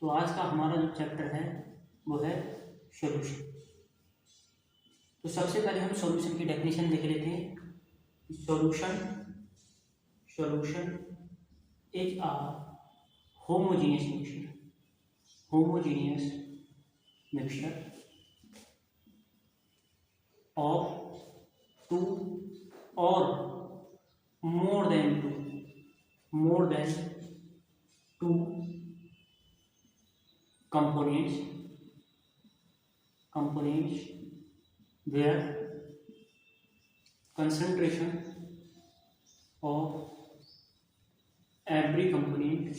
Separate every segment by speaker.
Speaker 1: तो आज का हमारा जो चैप्टर है वो है सॉल्यूशन। तो सबसे पहले हम सॉल्यूशन की डेफिनेशन देख लेते हैं। Solution is a homogeneous mixture of two or more than two components where concentration of every component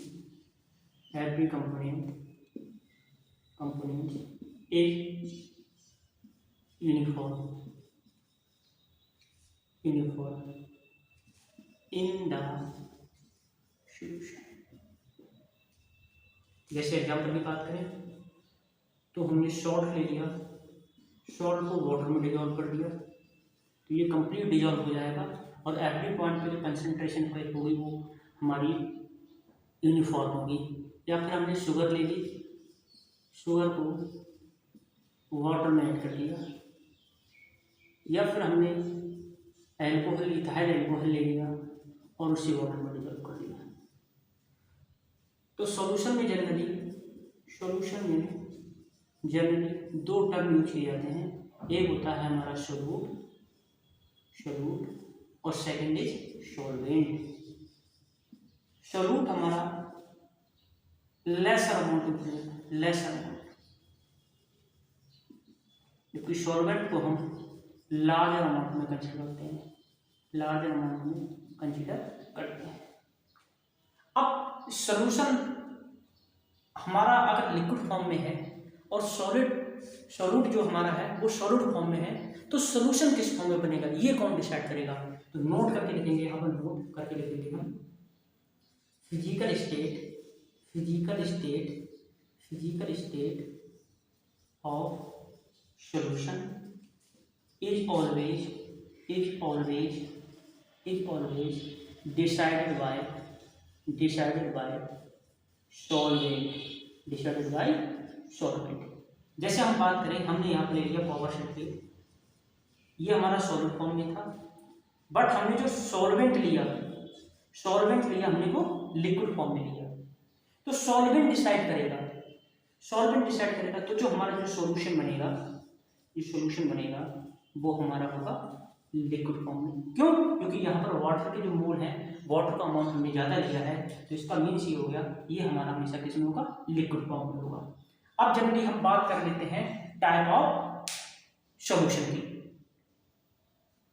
Speaker 1: is uniform in the solution। जैसे एग्जाम्पल की बात करें तो हमने सॉल्ट ले लिया, सॉल्ट को वाटर में डिजॉल्व कर दिया तो ये कंप्लीट डिजॉल्व हो जाएगा और एवरी पॉइंट पे जो कंसंट्रेशन होगी वो हमारी यूनिफॉर्म होगी। या फिर हमने शुगर ले ली, शुगर को वाटर में ऐड कर दिया, या फिर हमने एल्कोहल इथाइल एल्कोहल ले लिया और उसी वाटर में डिजॉल्व कर दिया। तो सॉल्यूशन में जनरली दो टर्म यूज किए जाते हैं। एक होता है हमारा सोलूट और सेकंड इज सॉल्वेंट। सोलूट हमारा लेसर अमाउंट, जबकि सॉल्वेंट को हम लार्जर अमाउंट में कंसिडर करते हैं। अब सॉल्यूशन हमारा अगर लिक्विड फॉर्म में है और सॉल्यूट जो हमारा है वो सॉलिड फॉर्म में है, तो सॉल्यूशन किस फॉर्म में बनेगा ये कौन डिसाइड करेगा? तो नोट करके लिखेंगे, यहाँ पर नोट करके लिखेंगे हम। Physical state of solution is always decided by solvent. जैसे हम बात करें, हमने यहाँ पर ले लिया पावर सल्फेट, ये हमारा सॉलिड फॉर्म में था, बट हमने जो सॉल्वेंट लिया हमने वो लिक्विड फॉर्म में लिया। तो सॉल्वेंट डिसाइड करेगा तो जो हमारा जो सॉल्यूशन बनेगा वो हमारा होगा लिक्विड फॉर्म में। क्यों? क्योंकि यहाँ पर वाटर के जो मोल हैं, वाटर का अमाउंट हमने ज़्यादा लिया है, तो इसका मीन्स ये हो गया ये हमारा हमेशा किसमें होगा? लिक्विड फॉर्म में होगा। अब जनरली हम बात कर लेते हैं टाइप ऑफ सॉल्यूशन की।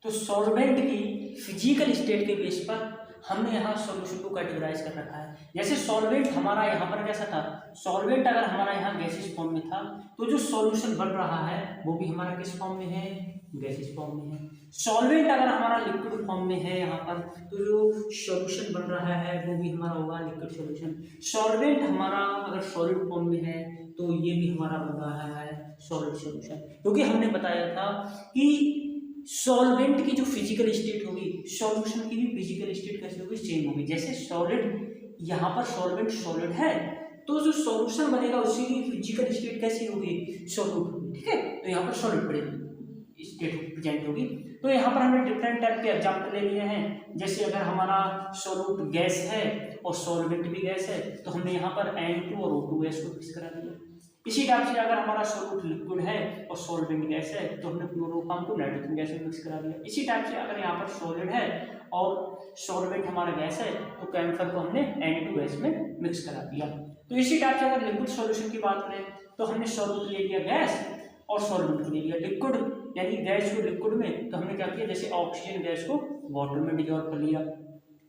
Speaker 1: तो सॉल्वेंट की फिजिकल स्टेट के बेस पर हमने यहाँ सॉल्यूशन को कैटेगराइज कर रखा है। जैसे सॉल्वेंट हमारा यहाँ पर कैसा था, सॉल्वेंट अगर हमारा यहाँ गैसियस फॉर्म में था तो जो सॉल्यूशन बन रहा है वो भी हमारा किस फॉर्म में है? गैसियस फॉर्म में है। सॉल्वेंट अगर हमारा लिक्विड फॉर्म में है यहाँ पर, तो जो सॉल्यूशन बन रहा है वो भी हमारा होगा लिक्विड सॉल्यूशन। सॉल्वेंट हमारा अगर सॉलिड फॉर्म में है तो ये भी हमारा बन रहा है सॉलिड सॉल्यूशन। क्योंकि हमने बताया था कि सॉल्वेंट की जो फिजिकल स्टेट होगी, सॉल्यूशन की भी फिजिकल स्टेट कैसे होगी? सेम होगी। जैसे सॉलिड, यहाँ पर सॉल्वेंट सॉलिड है तो जो सॉल्यूशन बनेगा उसी की फिजिकल स्टेट कैसी होगी? सॉल्यूट होगी। ठीक है, तो यहाँ पर सॉलिड स्टेट प्रेजेंट होगी। तो यहाँ पर हमने डिफरेंट टाइप के एग्जाम्पल ले लिए हैं। जैसे अगर हमारा सॉल्यूट गैस है और सॉल्वेंट भी गैस है तो हमने यहाँ पर N2 और O2 गैस को फिक्स करा दिया। इसी टाइप से अगर हमारा सॉल्यूट लिक्विड है और सॉल्वेंट गैस है तो हमने क्लोरोफॉर्म को नाइट्रोजन गैस में मिक्स करा दिया। इसी टाइप से अगर यहाँ पर सॉलिड है और सॉल्वेंट हमारा गैस है तो कैम्फर को हमने N2 गैस में मिक्स करा दिया। तो इसी टाइप से अगर लिक्विड सॉल्यूशन की बात करें तो हमने सॉल्यूट ले लिया गैस और सॉल्वेंट को ले लिया लिक्विड, यानी गैस को लिक्विड में, तो हमने क्या किया? जैसे ऑक्सीजन गैस को वाटर में डिजॉल्व कर लिया।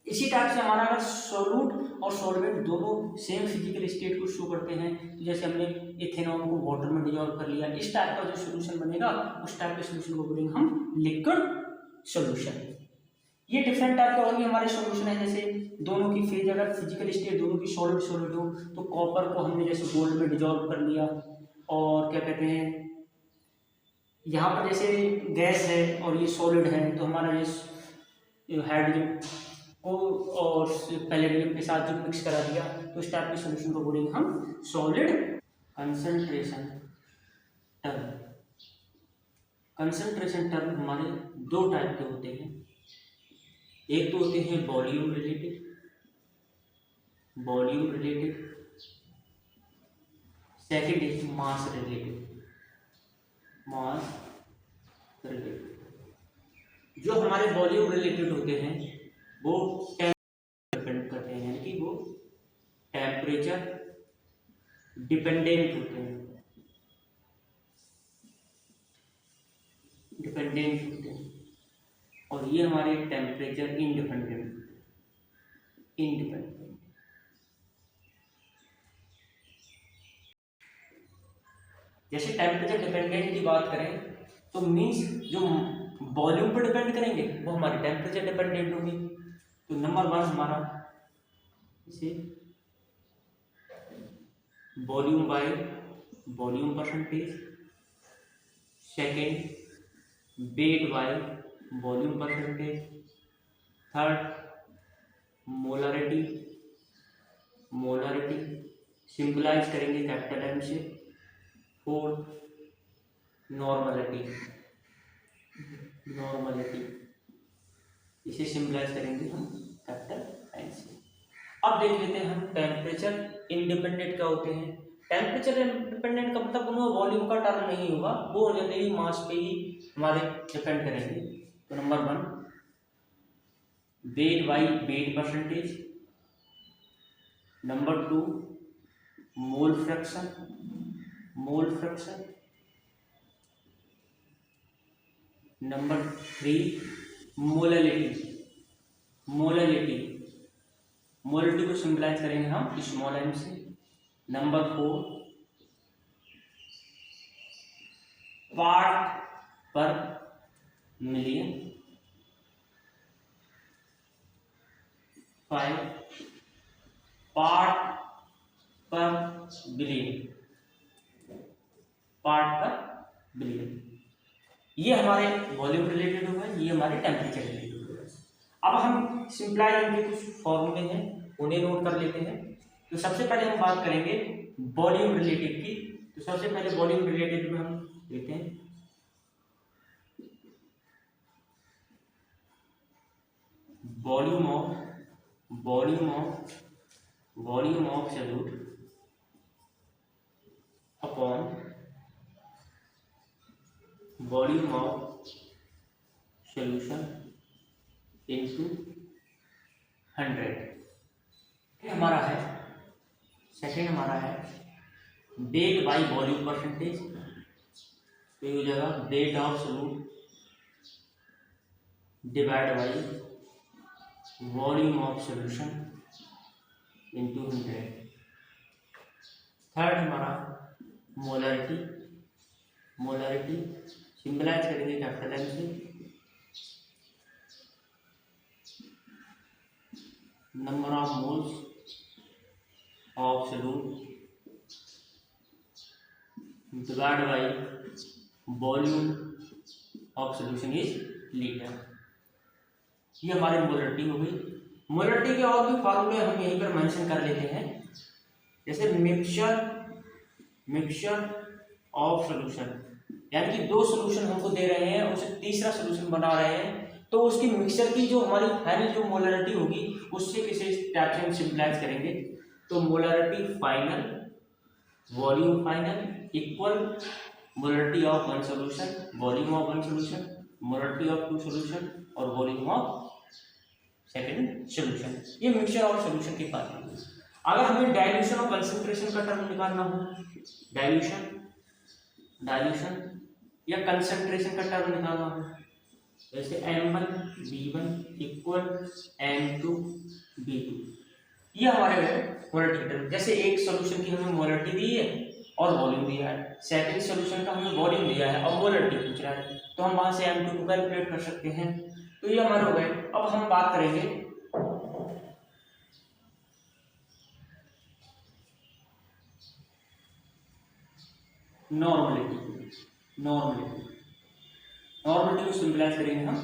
Speaker 1: इसी टाइप से हमारा अगर सॉल्यूट और सॉल्वेंट दोनों सेम फिजिकल स्टेट को शो करते हैं, तो जैसे हमने इथेनॉल को वाटर में डिजॉल्व कर लिया, इस टाइप का जो सोल्यूशन बनेगा उस टाइप के सोल्यूशन को बोलेंगे हम लिक्विड सॉल्यूशन। ये डिफरेंट टाइप के और भी हमारे सॉल्यूशन है। जैसे दोनों की फेज अगर फिजिकल स्टेट दोनों की सॉलिड हो तो कॉपर को हमने जैसे गोल्ड में डिजॉल्व कर लिया, और क्या कहते हैं, यहाँ पर जैसे गैस है और ये सॉलिड है तो हमारा ये हाइड्रोजन को और पैलेडियम के साथ जो मिक्स करा दिया तो इस टाइप के सोल्यूशन को बोलेंगे हम solid concentration term. Concentration term हमारे दो टाइप के होते हैं, एक तो होते हैं volume related, second is mass related. जो हमारे वॉल्यूम रिलेटेड होते हैं वो डिपेंड करते हैं, यानी कि वो टेम्परेचर डिपेंडेंट होते हैं, और ये हमारे टेम्परेचर इंडिपेंडेंट। जैसे टेम्परेचर डिपेंडेंट की बात करें तो मीन्स जो वॉल्यूम पर डिपेंड करेंगे वो हमारे टेम्परेचर डिपेंडेंट होंगे। तो नंबर 1 हमारा इसे volume by volume percentage, second weight by volume percentage, third molarity सिंपलाइज करेंगे कैपिटल एम से, फोर्थ नॉर्मलिटी इसे सिंपलाइज करेंगे हम कैपिटल एन से। अब देख लेते हैं हम टेम्परेचर इंडिपेंडेंट क्या होते हैं। टेम्परेचर इंडिपेंडेंट का मतलब उन्हें वॉल्यूम का टर्म नहीं होगा, वो जनरली मास पे ही हमारे डिपेंड करेंगे। तो number 1 weight by wait percentage, number 2 mole fraction, number 3 molarity को सिंपलाइज करेंगे हम स्मॉल एम से। Number 4 part per million, 5 part per billion. ये हमारे वॉल्यूम रिलेटेड हो गए, ये हमारे टेम्परेचर रिलेटेड हो गए। अब हम सिंपलाइज इनके कुछ फॉर्मूले हैं उन्हें नोट कर लेते हैं। तो सबसे पहले हम बात करेंगे वॉल्यूम रिलेटेड की। तो सबसे पहले वॉल्यूम रिलेटेड में हम लेते हैं volume of solute upon volume of solution into 100। हमारा है सेकेंड हमारा है वेट बाई वॉल्यूम परसेंटेज। तो ये हो जाएगा wait of solute divide by volume of solution into 100। Third हमारा मोलरिटी सिंपलाइज करेंगे कैपिटल एम से। Number of moles of solute divide by volume of solution is litre. ये हमारी मोलरिटी हो गई। मोलरिटी के और भी फार्मूले हम यहीं पर मेंशन कर लेते हैं, जैसे मिक्सचर ऑफ सॉल्यूशन, यानी कि 2 सॉल्यूशन हमको दे रहे हैं, उससे तीसरा सॉल्यूशन बना रहे हैं, तो उसकी मिक्सचर की जो हमारी फाइनल जो मोलरिटी होगी उससे किसी टाइप से हम सिंपलाइज करेंगे। तो molarity final volume final equal molarity of 1 solution volume of 1 solution, molarity of 2 solution और वॉल्यूम ऑफ सेकेंड सॉल्यूशन। ये मिक्सचर ऑफ सॉल्यूशन के फार्मूले। अगर हमें डाइल्यूशन और कंसंट्रेशन का टर्म निकालना हो, डाइल्यूशन या कंसंट्रेशन का टर्म निकालना हो, जैसे M1V1 इक्वल M2 V2, ये हमारे मोलरिटी टर्म। जैसे एक सॉल्यूशन की हमें मोलरिटी दी है और वॉल्यूम दिया है, सेकंड सॉल्यूशन का हमें वॉल्यूम दिया है और मोलरिटी पूछ रहा है, तो हम वहां से M2 को कैलकुलेट कर सकते हैं। तो ये हमारे हो गए। अब हम बात करेंगे नॉर्मलिटी को सिंपलाइज करेंगे हम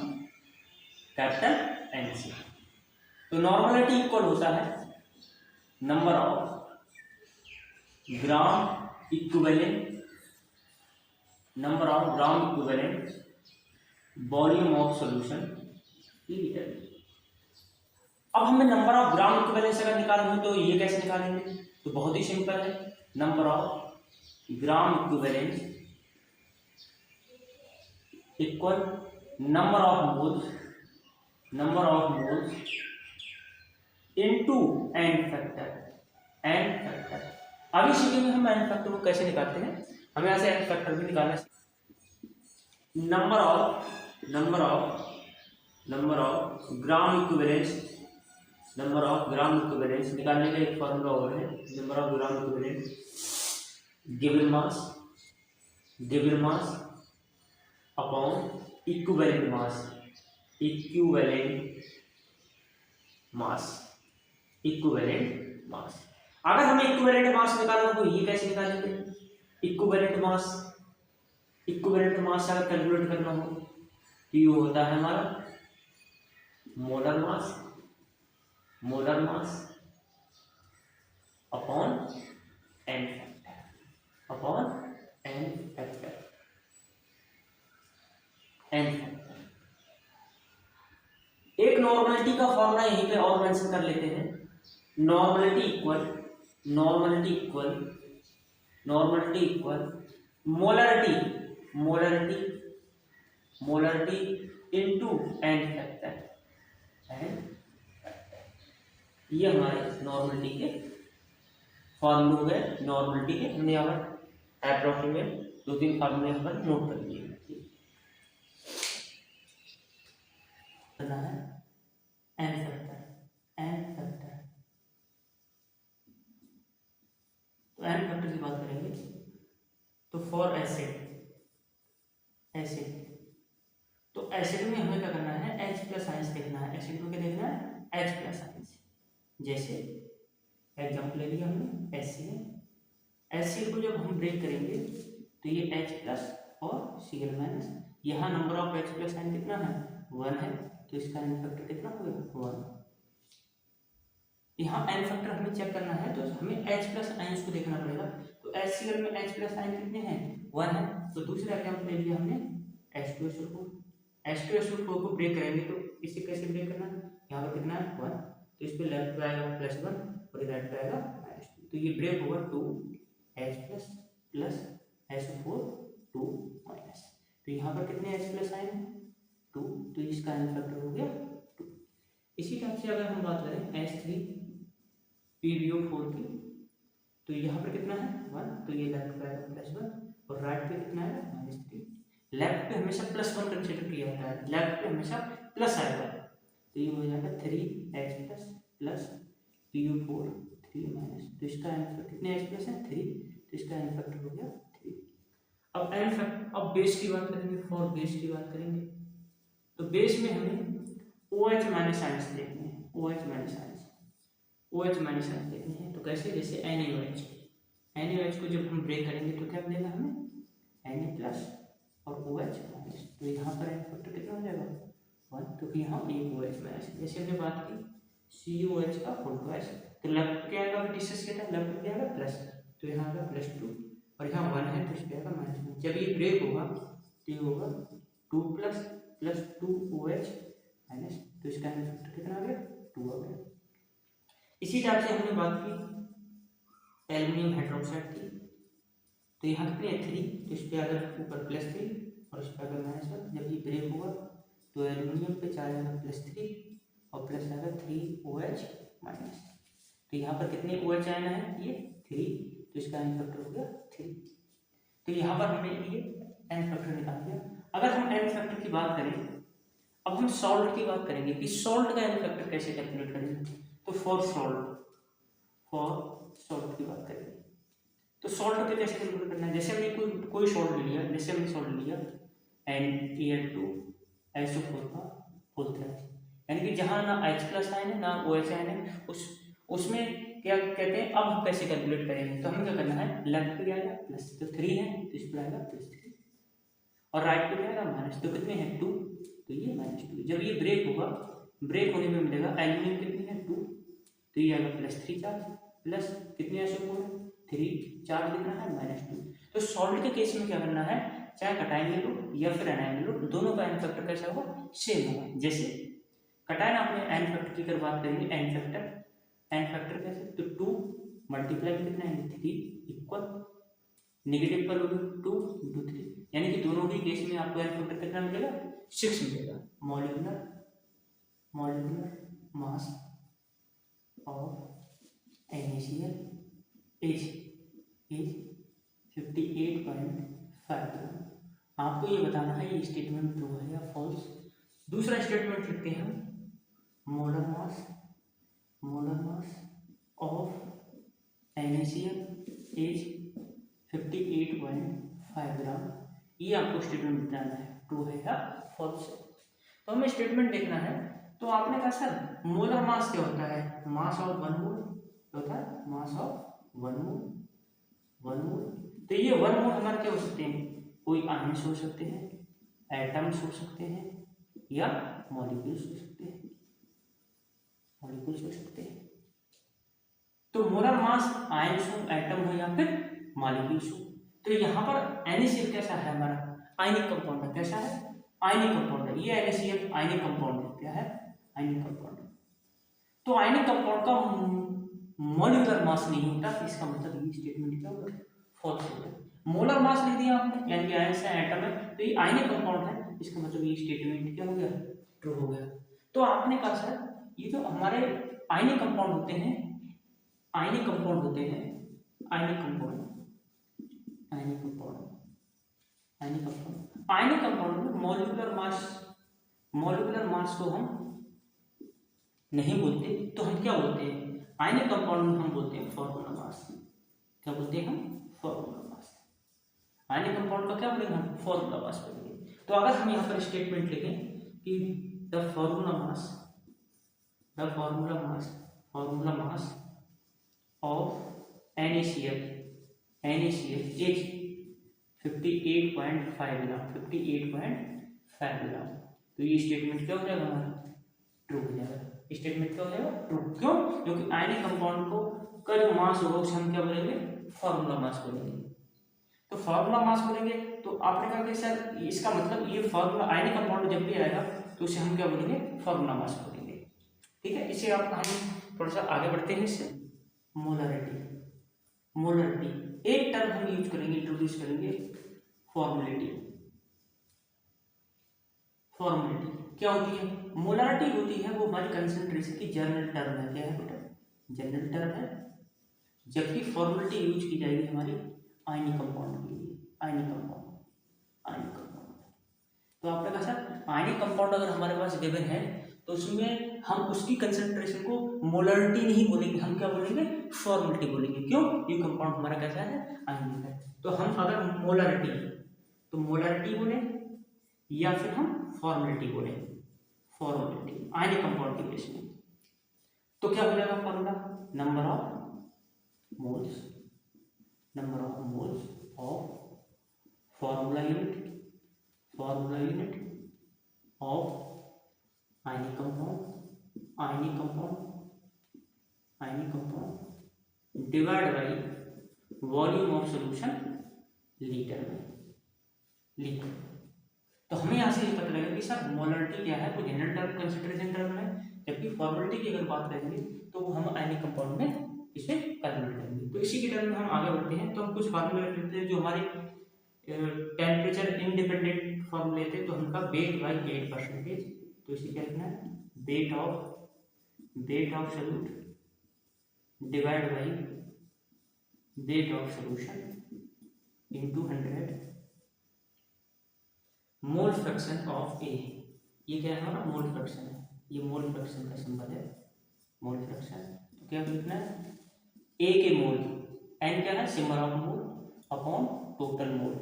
Speaker 1: कैपिटल एन से। तो नॉर्मलिटी इक्वल होता है number of gram equivalent, number of gram equivalent volume of solution. अब हमें नंबर ऑफ ग्राम इक्विवेलेंस अगर निकालना हो तो ये कैसे निकालेंगे? तो बहुत ही सिंपल है, number of gram equivalence equal number of moles into N factor. अभी सीखेंगे हम एन फैक्टर को कैसे निकालते हैं। हमें ऐसे एन फैक्टर भी निकालना है। नंबर ऑफ ग्राम इक्विवेलेंस निकालने का एक फॉर्मूला और है, number of gram equivalence given mass upon equivalent mass. अगर हमें इक्विवेलेंट मास निकालना हो तो ये कैसे निकालेंगे? इक्विवेलेंट मास अगर कैलकुलेट करना हो तो ये होता है हमारा molar mass upon N factor. एक नॉर्मलिटी का फॉर्मूला यहीं पे और मेंशन कर लेते हैं। Normality equal molarity into N factor. ये हमारे नॉर्मलिटी के फॉर्मूले हो गए। नॉर्मलिटी के हमने यहाँ पर अप्रॉक्सीमेट 2-3 फार्मूले यहाँ पर नोट कर लिए है। एन फैक्टर तो एन फैक्टर की बात करेंगे तो फॉर एसिड तो एसिड में हमें क्या करना है? H प्लस आयंस देखना है। एसिड को क्या देखना है? H plus ions. जैसे एग्जाम्पल ले लिया हमने HCl को जब हम ब्रेक करेंगे तो ये H प्लस और Cl माइनस, यहाँ number of H plus ion कितना है? 1 है, तो इसका एन फैक्टर कितना होगा? 1। यहाँ एन फैक्टर हमें चेक करना है तो हमें H प्लस आयंस को देखना पड़ेगा। तो HCl में H प्लस आयन कितने हैं? 1 है। तो दूसरा एग्जाम्पल ले लिया हमने H2SO4 को ब्रेक करेंगे तो इसे कैसे ब्रेक करना है? यहाँ पर कितना है? 1, तो इस पे लेफ्ट पे आएगा +1 और राइट पे आएगा -2, तो ये ब्रेक होगा 2H प्लस SO4 2 माइनस। तो यहाँ पर कितने H प्लस आए हैं? 2, तो इसका एन फैक्टर हो गया 2। इसी टाइप से अगर हम बात करें H3PbO4 की तो यहाँ पर कितना है? 1, तो ये लेफ्ट पे आएगा +1 और राइट पे कितना है? -3। लेफ्ट पे हमेशा +1 कंसीडर किया जाता है, लेफ्ट पे हमेशा प्लस आएगा, तो ये हो जाएगा 3H प्लस PO4 3 माइनस। तो इसका एन फैक्टर कितने H प्लस है? 3, तो इसका एन फैक्टर हो गया 3। अब बेस की बात करेंगे। फॉर बेस की बात करेंगे तो बेस में हमें OH माइनस आयंस देखने हैं। OH माइनस आयंस देखने हैं तो कैसे? जैसे NaOH को जब हम ब्रेक करेंगे तो क्या मिलेगा हमें? Na प्लस और OH माइनस। तो यहाँ पर एन फैक्टर कितना हो जाएगा? 1, तो यहाँ एक OH माइनस। जैसे हमने बात की COH का होल ट्वाइस, तो लेफ्ट क्या आएगा? डिस्कस किया था, लेफ्ट क्या आएगा? प्लस, तो यहाँ आएगा +2 और यहाँ 1 है तो इस पे आएगा -1। जब ये ब्रेक होगा तो ये होगा 2 प्लस 2 OH माइनस, तो इसका एन फैक्टर कितना आ गया? 2 आ गया। इसी टाइप से हमने बात की एल्युमिनियम हाइड्रोक्साइड की, तो यहाँ कितने 3, तो इस पे अगर ऊपर +3 और इस पे अगर -1, जब ये ब्रेक होगा तो एल्युमिनियम पे जाएगा +3 और प्लस आएगा 3OH माइनस। तो यहाँ पर कितने OH आयन है? ये 3, तो इसका एन फैक्टर हो गया 3। तो यहाँ पर हमने ये एन फैक्टर निकाल दिया। अगर हम एन फैक्टर की बात करें, अब हम सॉल्ट की बात करेंगे कि सॉल्ट का एन फैक्टर कैसे कैलकुलेट करेंगे। तो फॉर सॉल्ट की बात करेंगे तो सॉल्ट को कैसे कैलकुलेट करना है? जैसे हमने कोई सॉल्ट ले लिया, जैसे हमने सॉल्ट लिया NaCl2SO4 का होल ट्वाइस, यानी कि जहाँ ना H प्लस आयन है ना OH आयन है, उसमें क्या कहते हैं? अब हम कैसे कैलकुलेट करेंगे? तो हमें क्या करना है? लेफ्ट पे आएगा प्लस, तो 3 है तो इस पर आएगा +3 और राइट पे आएगा माइनस, तो कितने हैं? 2, तो ये -2। जब ये ब्रेक होगा, ब्रेक होने में मिलेगा एल्यूमिनियम कितनी है? 2, तो ये आएगा +3 चार्ज प्लस कितने एसओ4 3 चार्ज कितना है -2। तो सॉल्ट के केस में क्या करना है, चाहे कटायन ले लो या फिर एनायन ले लो, दोनों का एन फैक्टर कैसा होगा, सेम होगा। जैसे कटायन आपने एन फैक्टर की अगर बात करेंगे, एन फैक्टर कैसे, तो 2 मल्टीप्लाई कितना है 3 इक्वल नेगेटिव पर लोगे 2 इंटू 3, यानी कि दोनों ही केस में आपको एन फैक्टर कितना मिलेगा 6 मिलेगा। Molecular mass of NaCl is 58.5 ग्राम। आपको ये बताना है ये स्टेटमेंट ट्रू है या फॉल्स। दूसरा स्टेटमेंट लिखते हैं हम, molar mass of NaCl is 58.5 ग्राम। ये आपको स्टेटमेंट बताना है ट्रू है या फॉल्स है। तो हमें स्टेटमेंट देखना है। तो आपने कहा सर मोलर मास क्या होता है, मास ऑफ 1 मोल होता है, मास ऑफ 1 मोल। तो ये 1 मोल हमारे क्या हो सकते हैं, कोई आयन्स हो सकते हैं, एटम्स हो सकते हैं या मॉलिक्यूल्स हो सकते हैं। तो मोलर मास आयन्स हो, एटम हो या फिर मॉलिक्यूल्स हो। तो यहाँ पर NaCl कैसा है हमारा, आयनिक कंपाउंड है। कैसा है, आयनिक कंपाउंड है। ये NaCl आयनिक कंपाउंड है। क्या है, आयनिक कंपाउंड। तो आयनिक कंपाउंड का मॉलिक्यूलर मास नहीं होता, इसका मतलब ये स्टेटमेंट क्या होगा, फॉल्स होगा। मोलर मास लिख दिया आपने, यानी कि आयन्स है, एटम है, तो ये आयनिक कंपाउंड है, इसका मतलब ये स्टेटमेंट क्या हो गया, ट्रू हो गया। तो आपने कहा सर ये जो हमारे आयनिक कंपाउंड होते हैं, आयनिक कंपाउंड में मॉलिक्यूलर मास को हम नहीं बोलते, तो हम क्या बोलते हैं, आयनिक कंपाउंड में हम बोलते हैं फॉर्मूला मास। क्या बोलते हैं हम, फॉर्मूला मास। आयनिक कंपाउंड का क्या बोलेंगे हम, फॉर्मूला मास बोलेंगे। तो अगर हम यहाँ पर स्टेटमेंट लिखें कि the formula mass of NaCl is 58.5 ग्राम। तो ये स्टेटमेंट क्या हो जाएगा हमारा, ट्रू हो जाएगा। स्टेटमेंट क्या हो जाएगा, ट्रू। क्यों, क्योंकि आयनिक कंपाउंड को का जो मास होगा उसे हम क्या बोलेंगे, फॉर्मूला मास बोलेंगे। तो फॉर्मूला मास बोलेंगे तो आपने कहा कि सर इसका मतलब ये फॉर्मूला आयनिक कंपाउंड जब भी आएगा तो उसे हम क्या बोलेंगे, फॉर्मूला मास बोलेंगे। ठीक है, इसे आप हम थोड़ा सा आगे बढ़ते हैं। इससे मोलरिटी एक टर्म हम यूज करेंगे, इंट्रोड्यूस करेंगे, फॉर्मुलेटी क्या होती है, मोलरिटी होती है वो हमारी कंसंट्रेशन की जनरल टर्म है। क्या है बेटा, जनरल टर्म है। जबकि फॉर्मुलेटी यूज की जाएगी हमारी आयनिक कंपाउंड के लिए, आयनिक कंपाउंड। तो आपने कहा सर आयनिक कंपाउंड अगर हमारे पास गिवन है तो उसमें हम उसकी कंसंट्रेशन को मोलरिटी नहीं बोलेंगे, हम क्या बोलेंगे, फॉर्मुलेटी बोलेंगे। क्यों, ये कंपाउंड हमारा कैसा है, आयनिक है। तो हम अगर मोलरिटी बोले या फिर हम फॉर्मुलेटी बोले, आयनिक कंपाउंड के केस में तो क्या हो जाएगा formula, number of moles of formula unit of ionic compound divide by volume of solution litre में। तो हमें यहाँ से ये पता लगेगा कि सर मोलरिटी क्या है, वो जनरल टर्म कंसिडरेशन टर्म है, जबकि फॉर्मुलेटी की अगर बात करेंगे तो वो हम आयनिक कंपाउंड में इसे कैलकुलेट करेंगे। तो इसी के टर्म में हम आगे बढ़ते हैं। तो हम कुछ फार्मूले लेते हैं जो हमारे टेम्परेचर इंडिपेंडेंट फार्मूले थे। तो हमका वेट बाई 8%। तो इसे क्या लिखना है, weight of solute divide by weight of solution into 100 mole fraction of A. ये क्या है हमारा, मोल फ्रैक्शन है। ये मोल फ्रैक्शन का सिंबल है, मोल फ्रैक्शन। तो क्या लिखना है, ए के मोल, एन क्या है, symbol of mole upon total mole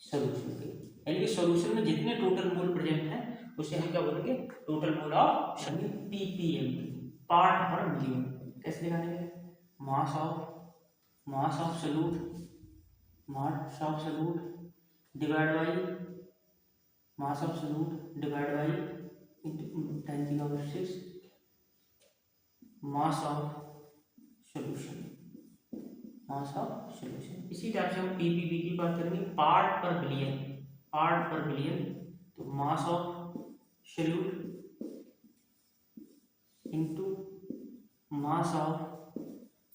Speaker 1: solution के, यानी कि सॉल्यूशन में जितने टोटल मोल प्रेजेंट है उसे हम क्या बोलेंगे, total mole of ppm, part per million. कैसे लिखाएंगे, mass of solute divide by mass of solute divide by 10⁶ mass of solution, mass of solution. इसी टाइप से हम पीपीबी की बात करेंगे, part per billion, part per billion. तो mass of solute into mass of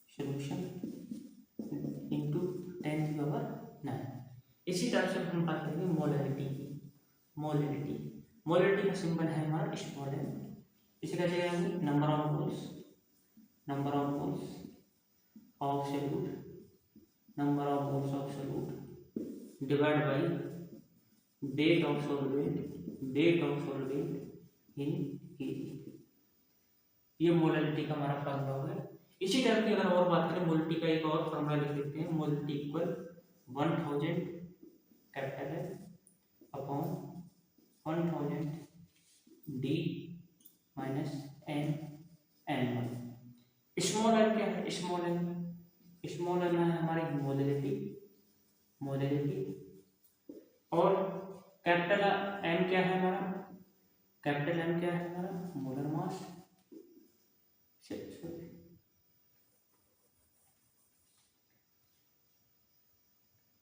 Speaker 1: solution into 10⁹9। इसी तरह से हम बात करेंगे मोलरिटी की। मोलरिटी, मोलरिटी का सिंबल है हमारा स्मॉल m। इसे कैसे करेंगे, number of moles, number of moles of solute, number of moles of solute divide by weight of solvent, wait of solvent in KG. ये मोलरिटी का हमारा फॉर्मूला हो गया। इसी तरह की अगर और बात करें मोलरिटी का एक और फॉर्मूला लिख देते हैं, मोलरिटी इक्वल 1000 कैपिटल है अपॉन 1000 डी माइनस एन एन1। स्मॉल एन क्या है, स्मॉल एन, स्मॉल एन है हमारी मोलरिटी, मोलरिटी। और कैपिटल एम क्या है हमारा, कैपिटल एम क्या है हमारा, मोलर मास।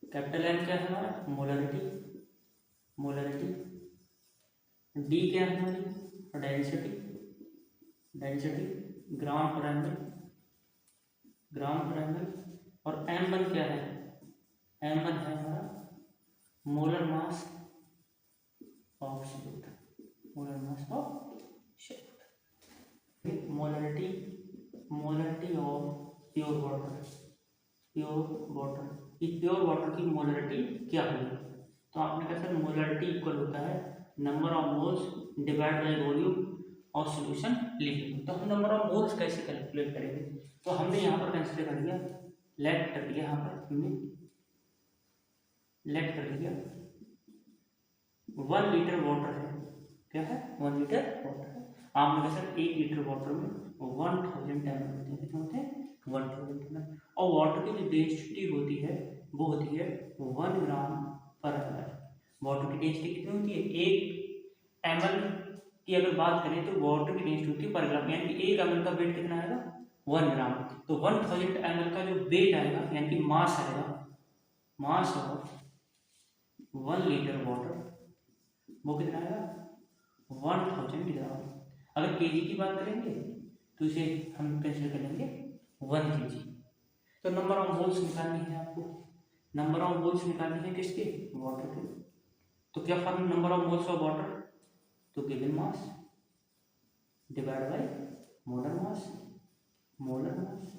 Speaker 1: कैपिटल एम क्या है हमारा, मोलरिटी, मोलरिटी। डी क्या है हमारी, डेंसिटी, डेंसिटी ग्राम पर एमएल, ग्राम पर एमएल। और m1 क्या है, m1 है हमारा molar mass of solute, molar mass of solute. Molarity, molarity of pure water, pure water, pure water की मोलरिटी क्या होगी। तो आपने कहा सर मोलरिटी इक्वल होता है number of moles divide by volume of solution liquid. तो हम नंबर ऑफ मोल्स कैसे कैलकुलेट करेंगे, तो हमने यहाँ पर कंसिडर कर लिया, लेट कर दिया, यहाँ पर हमने लेट कर दिया 1 लीटर वाटर है, क्या है 1 लीटर वाटर है। आपने कहा सर 1 लीटर वाटर में 1000 ml होते हैं, कितने होते हैं 1000 ml। और वाटर की जो डेंसिटी होती है वो होती है 1 ग्राम पर ml। वाटर की डेंसिटी कितनी होती है, 1 ml की अगर बात करें तो वाटर की डेंसिटी होती है पर ग्राम, यानी कि 1 ml का वेट कितना आएगा 1 ग्राम। तो 1000 ml का जो वेट आएगा यानी कि मास आएगा, मास ऑफ 1 लीटर वाटर वो कितना आएगा 1000 ग्राम। अगर केजी की बात करेंगे तो इसे हम कंसिडर करेंगे 1 kg। तो नंबर ऑफ मोल्स निकालनी है आपको, नंबर ऑफ मोल्स निकालनी है किसके, वाटर के। तो क्या formula number of moles of water, तो given mass divide by molar mass, molar mass.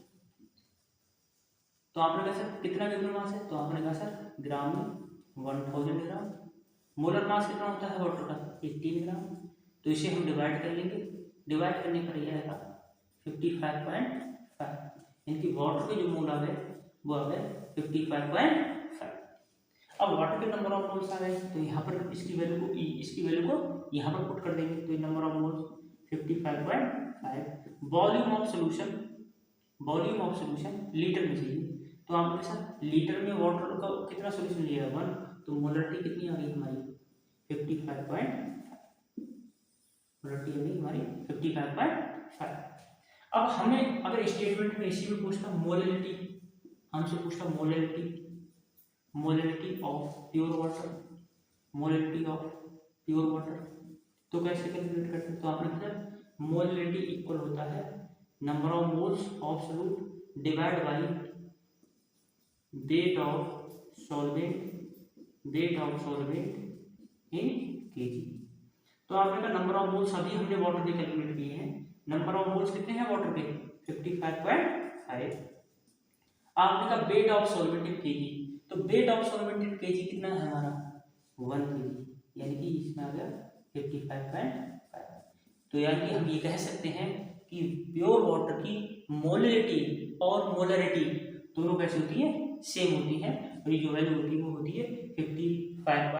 Speaker 1: तो आपने कहा सर कितना गिवन मास है, तो आपने कहा सर ग्राम में 1000 ग्राम। मोलर मास कितना होता है वाटर का 18 ग्राम। तो इसे हम डिवाइड कर लेंगे, डिवाइड करने पर यह आएगा 55.5, यानी कि वाटर के जो मोल आ गए वो आ गए 55.5। अब वाटर के नंबर ऑफ मोल्स आ गए तो यहाँ पर इसकी वैल्यू को, इसकी वैल्यू को यहाँ पर पुट कर देंगे, तो number of moles 55.5। Volume of solution, volume of solution litre में चाहिए, तो आपके साथ लीटर में वाटर का कितना सॉल्यूशन लिया है 1, तो मोलरिटी कितनी आ गई हमारी 55.5, मोलरिटी आ गई हमारी 55.5। अब हमें अगर स्टेटमेंट में इसी में पूछता मोलरिटी, हमसे पूछता molarity, molarity of pure water, molarity of pure water, तो कैसे कैलकुलेट करते हैं, तो आपने कहा मोलरिटी इक्वल होता है number of moles of solute divide by weight of solvent, wait of solvent in KG. तो आपने कहा नंबर ऑफ मोल्स अभी हमने वाटर के कैलकुलेट किए हैं, नंबर ऑफ मोल्स कितने हैं वाटर के 55.5। आपने कहा weight of solvent in KG, तो weight of solvent in KG कितना है हमारा 1 kg, यानी कि इसमें आ गया 55.5। तो यानी कि हम ये कह सकते हैं कि प्योर वाटर की मोलरिटी और मोलरिटी दोनों कैसे होती है, सेम होती है, और ये जो वैल्यू होती है वो होती है 55।